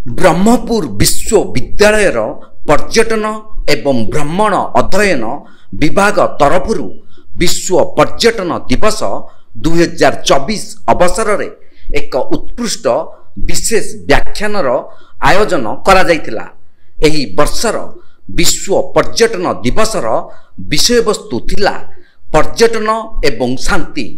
ब्रह्मपुर विश्वविद्यालय पर्यटन एवं भ्रमण अध्ययन विभाग तरफु विश्व पर्यटन दिवस 2024 अवसर में एक उत्कृष्ट विशेष व्याख्यान आयोजन करा जायतिला। एही वर्षर विश्व पर्यटन दिवसर विषय वस्तु थिला पर्यटन एवं शांति,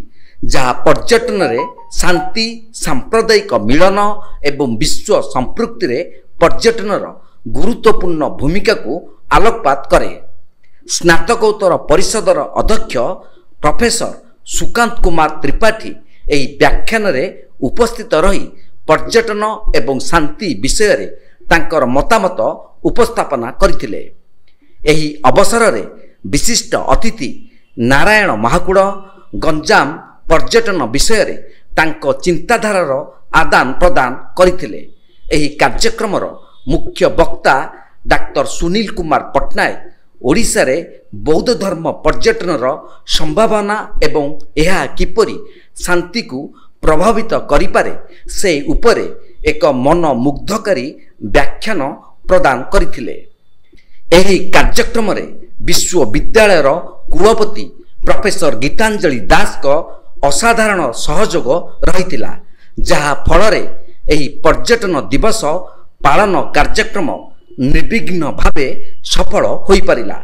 जहाँ पर्यटन रे शांति, सांप्रदायिक मिलन एवं विश्व संपृक्ति रे पर्यटनर गुरुत्वपूर्ण भूमिका को आलोकपात करे। स्नातकोत्तर परिषदर अध्यक्ष प्रोफेसर सुकांत कुमार त्रिपाठी एही व्याख्यान रे उपस्थित रही पर्यटन एवं शांति विषय रे तांकर मतामत उपस्थापना करथिले। एही अवसर रे विशिष्ट अतिथि नारायण महाकुड़ गंजाम पर्यटन विषय रे तांको चिंताधारार आदान प्रदान करथिले। एही कार्यक्रमर मुख्य वक्ता डाक्टर सुनील कुमार पट्टनायक ओडिशा रे बौद्ध धर्म पर्यटनर संभावना एवं यह किपरि शांति को प्रभावित करिपारे से उपरे एक मन मुग्धकारी व्याख्यान प्रदान करथिले। एही कार्यक्रम रे विश्वविद्यालयर कुलपति प्रोफेसर गीतांजलि दास को असाधारण सहयोग रहितिला, जहा फल एही पर्यटन दिवस पालन कार्यक्रम निर्विघ्न भावे सफल होई परिला।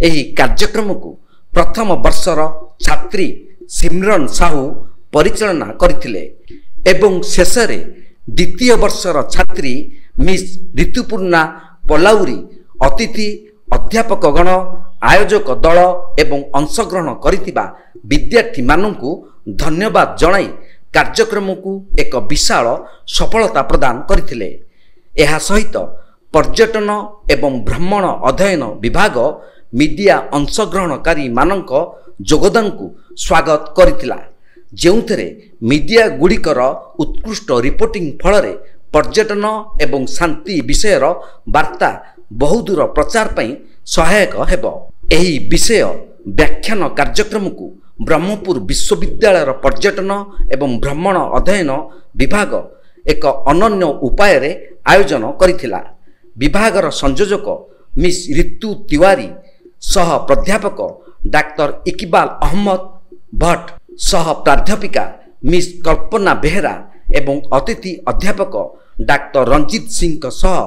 एही कार्यक्रम को प्रथम वर्षर छात्री सिमरन साहू परिचालना करथिले एवं शेष रे द्वितीय वर्षर छात्री मिस ऋतुपूर्णा पलाउरी अतिथि अध्यापक गण आयोजक दल एवं अंशग्रहण करितिबा विद्यार्थी माननकु धन्यवाद जणाई कार्यक्रम को एक विशाल सफलता प्रदान करथिले। एहा सहित पर्यटन एवं भ्रमण अध्ययन विभाग मीडिया अंशग्रहणकारी मानक योगदान को स्वागत करथिला, जेउथरे मीडिया गुड़िकर उत्कृष्ट रिपोर्टिंग फल पर्यटन एवं शांति विषयर वार्ता बहुदूर प्रचार पई सहायक हेब। एही विषय व्याख्यान कार्यक्रम को ब्रह्मपुर विश्वविद्यालय पर्यटन एवं भ्रमण अध्ययन विभाग एक अनन्य उपाय रे आयोजन करिथिला। विभागर संयोजक मिस ऋतु तिवारी सह प्राध्यापक डाक्टर इकबाल अहमद भट्ट, सह प्राध्यापिका मिस कल्पना बेहरा एवं अतिथि अध्यापक डाक्टर रंजीत सिंह सह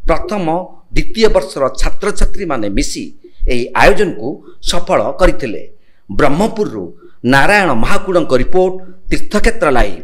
प्रथम द्वितीय वर्षर छात्र छात्री माने मिसी एही आयोजन को सफल करथिले। ब्रह्मपुर नारायण महाकुड़ रिपोर्ट, तीर्थक्षेत्र लाइव।